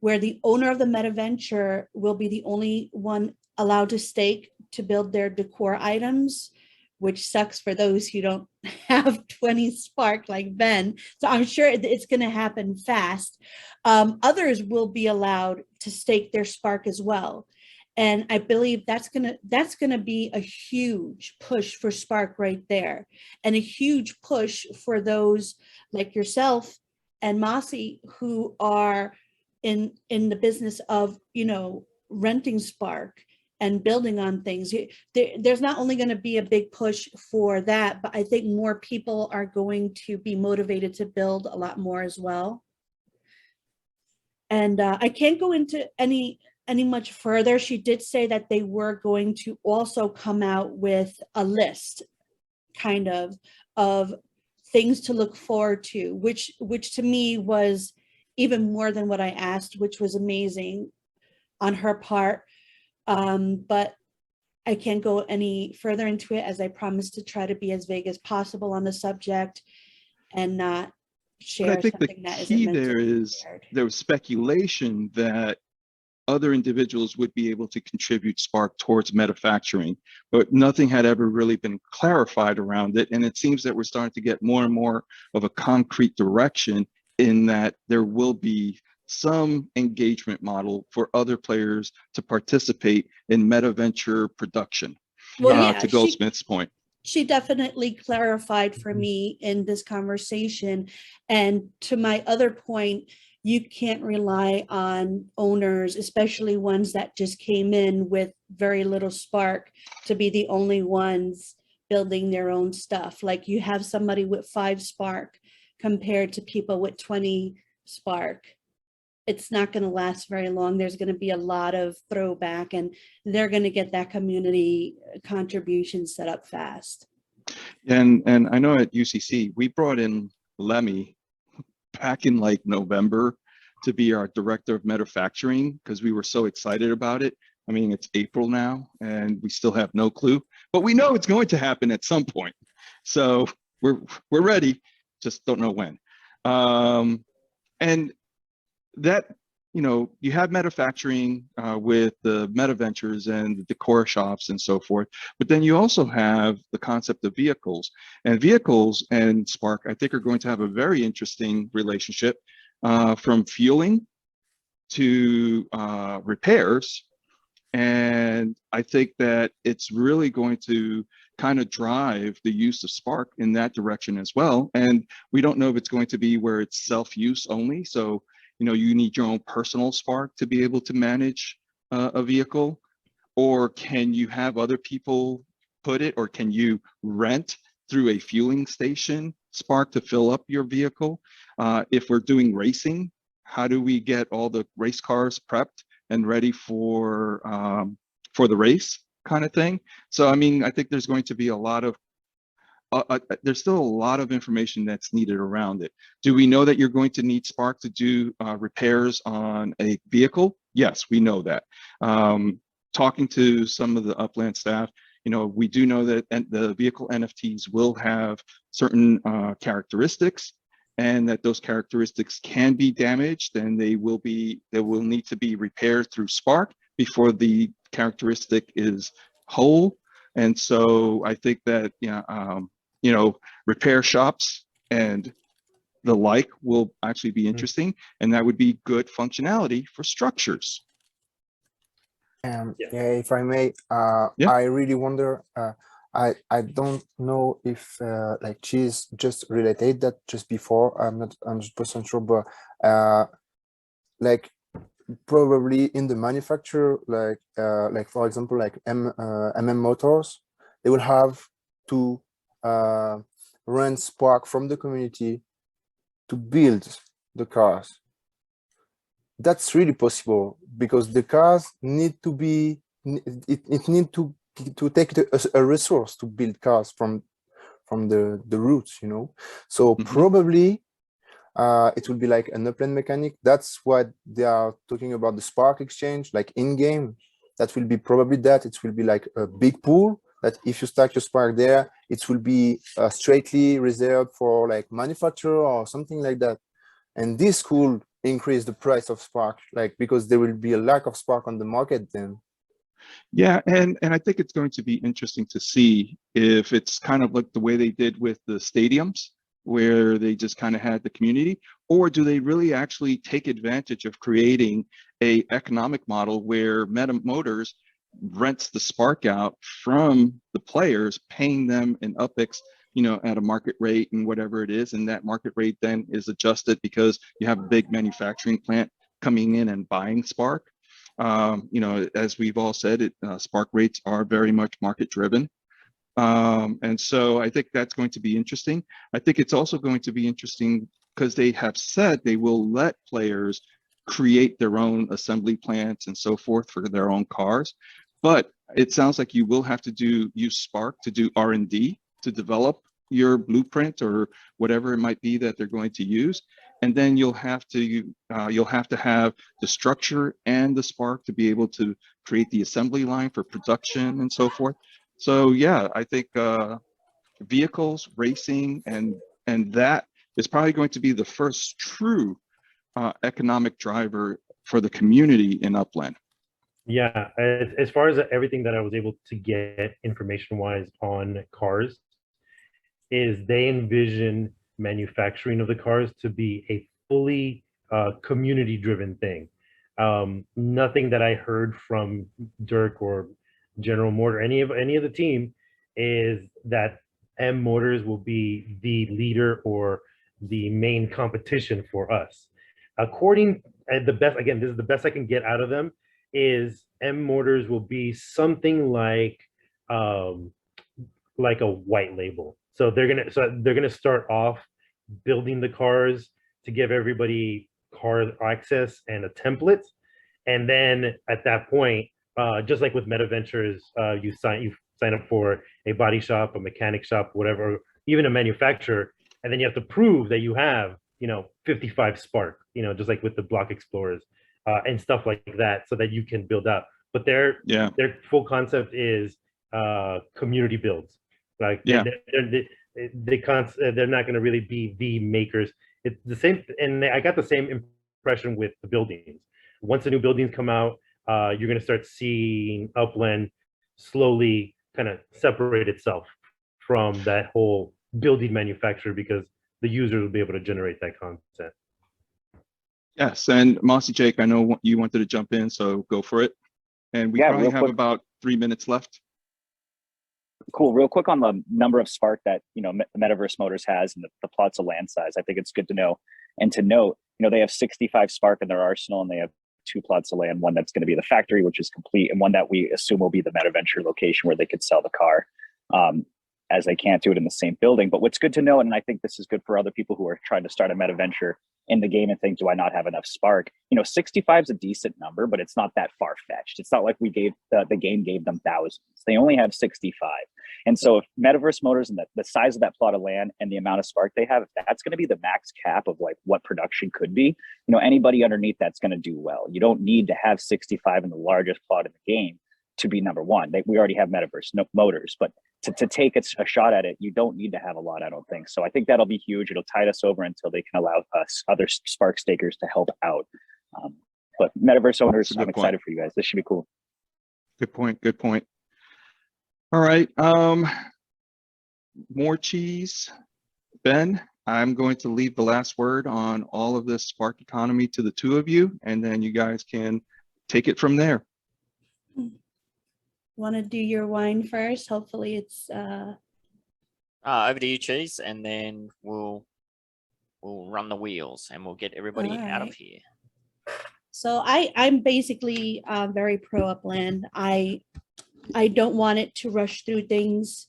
S4: where the owner of the MetaVenture will be the only one allowed to stake to build their decor items, which sucks for those who don't have 20 Spark like Ben. So I'm sure it's going to happen fast. Others will be allowed to stake their Spark as well. And I believe that's gonna be a huge push for Spark right there, and a huge push for those like yourself and Mossy who are in the business of renting Spark and building on things. There's not only going to be a big push for that, but I think more people are going to be motivated to build a lot more as well. And I can't go into any much further. She did say that they were going to also come out with a list kind of things to look forward to, which to me was even more than what I asked, which was amazing on her part. But I can't go any further into it, as I promised to try to be as vague as possible on the subject and not share something that isn't meant to be shared.
S3: There was speculation that other individuals would be able to contribute Spark towards manufacturing, but nothing had ever really been clarified around it. And it seems that we're starting to get more and more of a concrete direction in that there will be some engagement model for other players to participate in MetaVenture production.
S4: Well, yeah,
S3: to Goldsmith's point.
S4: She definitely clarified for me in this conversation. And to my other point, you can't rely on owners, especially ones that just came in with very little Spark, to be the only ones building their own stuff. Like, you have somebody with 5 Spark compared to people with 20 Spark. It's not going to last very long. There's going to be a lot of throwback, and they're going to get that community contribution set up fast.
S3: And I know at UCC, we brought in Lemmy back in like November to be our director of manufacturing because we were so excited about it. I mean, it's April now and we still have no clue, but we know it's going to happen at some point. So we're ready, just don't know when. And that, you have manufacturing with the MetaVentures and the decor shops and so forth, but then you also have the concept of vehicles. And vehicles and Spark, I think, are going to have a very interesting relationship from fueling to repairs. And I think that it's really going to kind of drive the use of Spark in that direction as well. And we don't know if it's going to be where it's self-use only. So you need your own personal Spark to be able to manage a vehicle, or can you have other people put it, or can you rent through a fueling station Spark to fill up your vehicle? If we're doing racing, how do we get all the race cars prepped and ready for the race kind of thing? So, I mean, I think there's going to be a lot of there's still a lot of information that's needed around it. Do we know that you're going to need Spark to do repairs on a vehicle? Yes, we know that. Talking to some of the Upland staff, we do know that the vehicle NFTs will have certain characteristics, and that those characteristics can be damaged, and they will need to be repaired through Spark before the characteristic is whole. And so I think that repair shops and the like will actually be interesting, and that would be good functionality for structures.
S6: Yeah, if I may,
S3: Yeah.
S6: I really wonder. I don't know if like Cheese just related that just before. I'm not 100% sure, but like probably in the manufacturer, like for example, like MM Motors, they will have to rent Spark from the community to build the cars. That's really possible because the cars need to be, it need to take a resource to build cars from the roots, you know. So probably it will be like an Upland mechanic. That's what they are talking about, the Spark exchange, like in game. That will be probably that. It will be like a big pool that if you stack your Spark there, it will be straightly reserved for like manufacturer or something like that. And this could increase the price of Spark, like because there will be a lack of Spark on the market then.
S3: Yeah, and I think it's going to be interesting to see if it's kind of like the way they did with the stadiums, where they just kind of had the community, or do they really actually take advantage of creating a economic model where Meta Motors rents the Spark out from the players, paying them in UPIX, you know, at a market rate and whatever it is, and that market rate then is adjusted because you have a big manufacturing plant coming in and buying Spark. You know, as we've all said, Spark rates are very much market driven. And so I think that's going to be interesting. I think it's also going to be interesting because they have said they will let players create their own assembly plants and so forth for their own cars. But it sounds like you will have to use Spark to do R&D to develop your blueprint or whatever it might be that they're going to use. And then you'll have to have the structure and the Spark to be able to create the assembly line for production and so forth. So yeah, I think vehicles, racing, and that is probably going to be the first true economic driver for the community in Upland.
S9: Yeah, as far as everything that I was able to get information-wise on cars, is they envision manufacturing of the cars to be a fully community-driven thing. Nothing that I heard from Dirk or General Motor, any of the team, is that M Motors will be the leader or the main competition for us. According the best, again, this is the best I can get out of them, is M Motors will be something like a white label. So they're gonna start off building the cars to give everybody car access and a template, and then at that point, just like with MetaVentures, you sign up for a body shop, a mechanic shop, whatever, even a manufacturer, and then you have to prove that you have 55 Spark, just like with the Block Explorers and stuff like that, so that you can build out. But their full concept is community builds. Like they're not going to really be the makers. It's the same, and I got the same impression with the buildings. Once the new buildings come out, you're going to start seeing Upland slowly kind of separate itself from that whole building manufacturer, because the users will be able to generate that content.
S3: Yes, and Mossijake, I know you wanted to jump in, so go for it. And we probably have about 3 minutes left.
S7: Cool. Real quick on the number of Spark that Metaverse Motors has and the plots of land size. I think it's good to know. And to note, they have 65 Spark in their arsenal, and they have 2 plots of land, one that's going to be the factory, which is complete, and one that we assume will be the MetaVenture location where they could sell the car, as they can't do it in the same building. But what's good to know, and I think this is good for other people who are trying to start a MetaVenture in the game and think, do I not have enough Spark? 65 is a decent number, but it's not that far-fetched. It's not like we gave the game gave them thousands. They only have 65. And so if Metaverse Motors and the size of that plot of land and the amount of Spark they have, if that's going to be the max cap of like what production could be, anybody underneath that's going to do well. You don't need to have 65 in the largest plot in the game to be number one. We already have Metaverse Motors, but to take a shot at it, you don't need to have a lot, I don't think. So I think that'll be huge. It'll tide us over until they can allow us other Spark stakers to help out. But Metaverse owners, I'm excited for you guys. This should be cool.
S3: Good point. Good point. All right. Morecheese, Ben, I'm going to leave the last word on all of this Spark economy to the two of you, and then you guys can take it from there.
S4: Want to do your wine first? Hopefully it's
S2: Over to you, Cheese, and then we'll run the wheels and we'll get everybody out of
S4: Alright.
S2: here.
S4: So I'm basically very pro Upland. I don't want it to rush through things,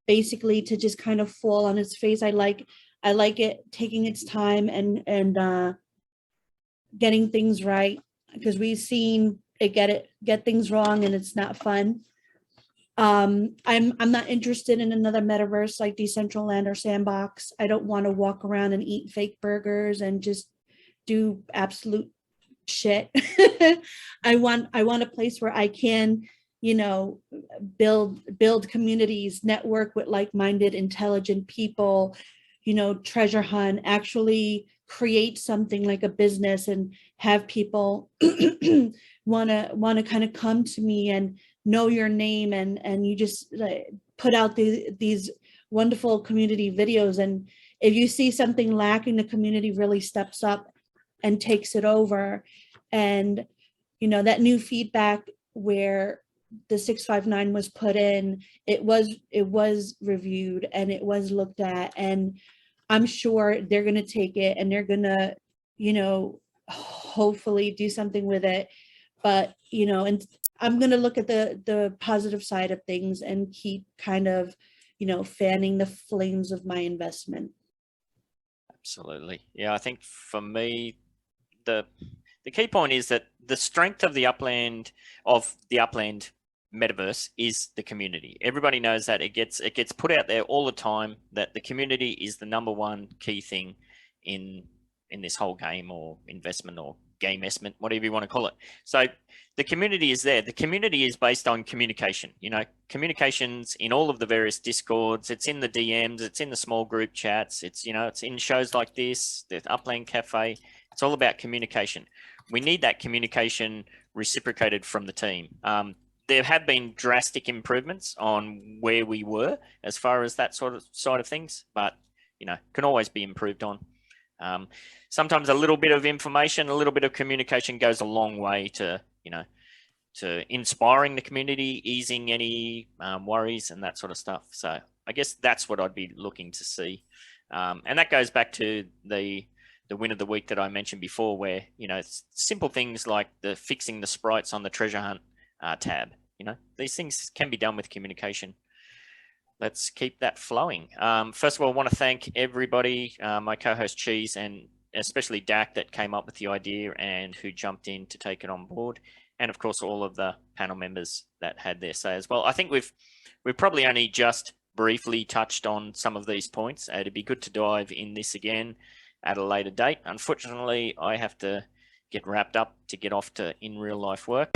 S4: basically to just kind of fall on its face. I like it taking its time and getting things right, because we've seen it get things wrong and it's not fun. I'm not interested in another metaverse like Decentraland or Sandbox. I don't want to walk around and eat fake burgers and just do absolute shit. I want a place where I can, you know, build communities, network with like-minded, intelligent people, you know, treasure hunt, actually create something like a business and have people want to kind of come to me and know your name, and you just put out these wonderful community videos, and if you see something lacking, the community really steps up and takes it over. And you know, that new feedback where the 659 was put in, it was reviewed and it was looked at, and I'm sure they're going to take it and they're going to, you know, hopefully do something with it. But you know, and I'm going to look at the positive side of things and keep kind of, you know, fanning the flames of my investment.
S2: Absolutely. Yeah, I think for me, the key point is that the strength of the Upland metaverse is the community. Everybody knows that. It gets put out there all the time that the community is the number one key thing in this whole game or investment or gamesment, whatever you want to call it. So the community is there. The community is based on communication. You know, communications in all of the various Discords. It's in the DMs. It's in the small group chats. It's, you know, it's in shows like this, the Upland Cafe. It's all about communication. We need that communication reciprocated from the team. There have been drastic improvements on where we were as far as that sort of side of things, but you know, can always be improved on. Sometimes a little bit of information, a little bit of communication goes a long way to, you know, to inspiring the community, easing any worries and that sort of stuff. So I guess that's what I'd be looking to see. And that goes back to the win of the week that I mentioned before, where, you know, it's simple things like the fixing the sprites on the treasure hunt tab. You know, these things can be done with communication. Let's keep that flowing. First of all, I want to thank everybody, my co-host Cheese, and especially Dak that came up with the idea and who jumped in to take it on board. And of course, all of the panel members that had their say as well. I think we've probably only just briefly touched on some of these points. It'd be good to dive in this again at a later date. Unfortunately, I have to get wrapped up to get off to in real life work.